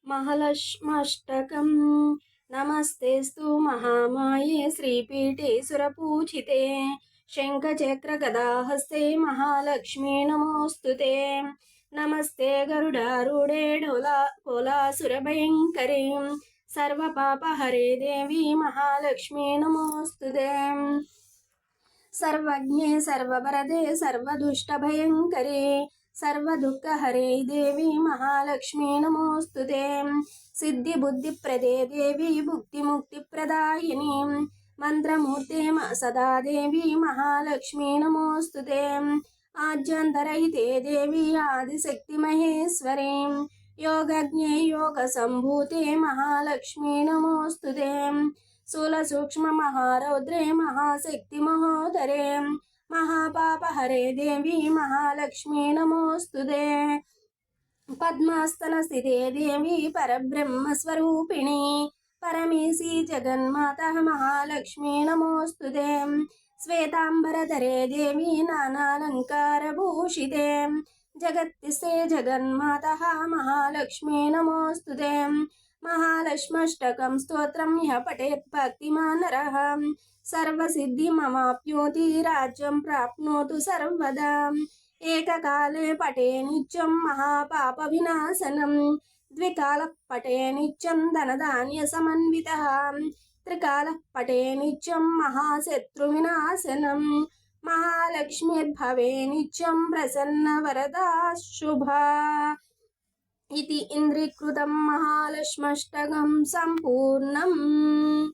महालक्ष्माष्टकम्। नमस्तेस्तु महामाये श्रीपीठे सुरपूजिते शङ्खचक्रगदाहस्ते महालक्ष्मी नमोऽस्तुते। नमस्ते गरुडारूढे कोलासुरभयङ्करी सर्वपापहरे देवी महालक्ष्मी नमोऽस्तुते। सर्वज्ञे सर्ववरदे सर्वदुष्टभयङ्करे सर्वदुःखहरे देवी महालक्ष्मी नमोऽस्तुते। सिद्धिबुद्धिप्रदे देवी भुक्तिमुक्तिप्रदायिनी मंत्रमूर्ते सदा देवी महालक्ष्मी नमोऽस्तुते। आद्यन्तरहिते देवी आदिशक्तिमहेश्वरी योगज्ञे योगसम्भूते महालक्ष्मी नमोऽस्तुते। स्थूलसूक्ष्ममहारौद्रे महाशक्तिमहोदरे महापापहरे देवी महालक्ष्मी नमोऽस्तुते। पद्मास्तनस्थिते देवी परब्रह्मस्वरूपिणी परमेशी जगन्माता महालक्ष्मी नमोऽस्तुते। श्वेताम्बरधरे देवी नानालङ्कारभूषिते जगत्तिस्ते जगन्माता महालक्ष्मी नमोऽस्तुते। महालक्ष्माष्टकं स्तोत्रं यः पठेत् भक्तिमान् नरः सर्वसिद्धिमवाप्नोति राज्यं प्राप्नोतु सर्वदा। एककाले पठे नित्यं महापापविनाशनं द्विकालः पठे नित्यं धनधान्यसमन्वितः त्रिकालः पठे नित्यं महाशत्रुविनाशनं महालक्ष्मीर्भवे नित्यं प्रसन्नवरदा शुभा। इति इन्द्रीकृतं महालक्ष्माष्टकं सम्पूर्णम्।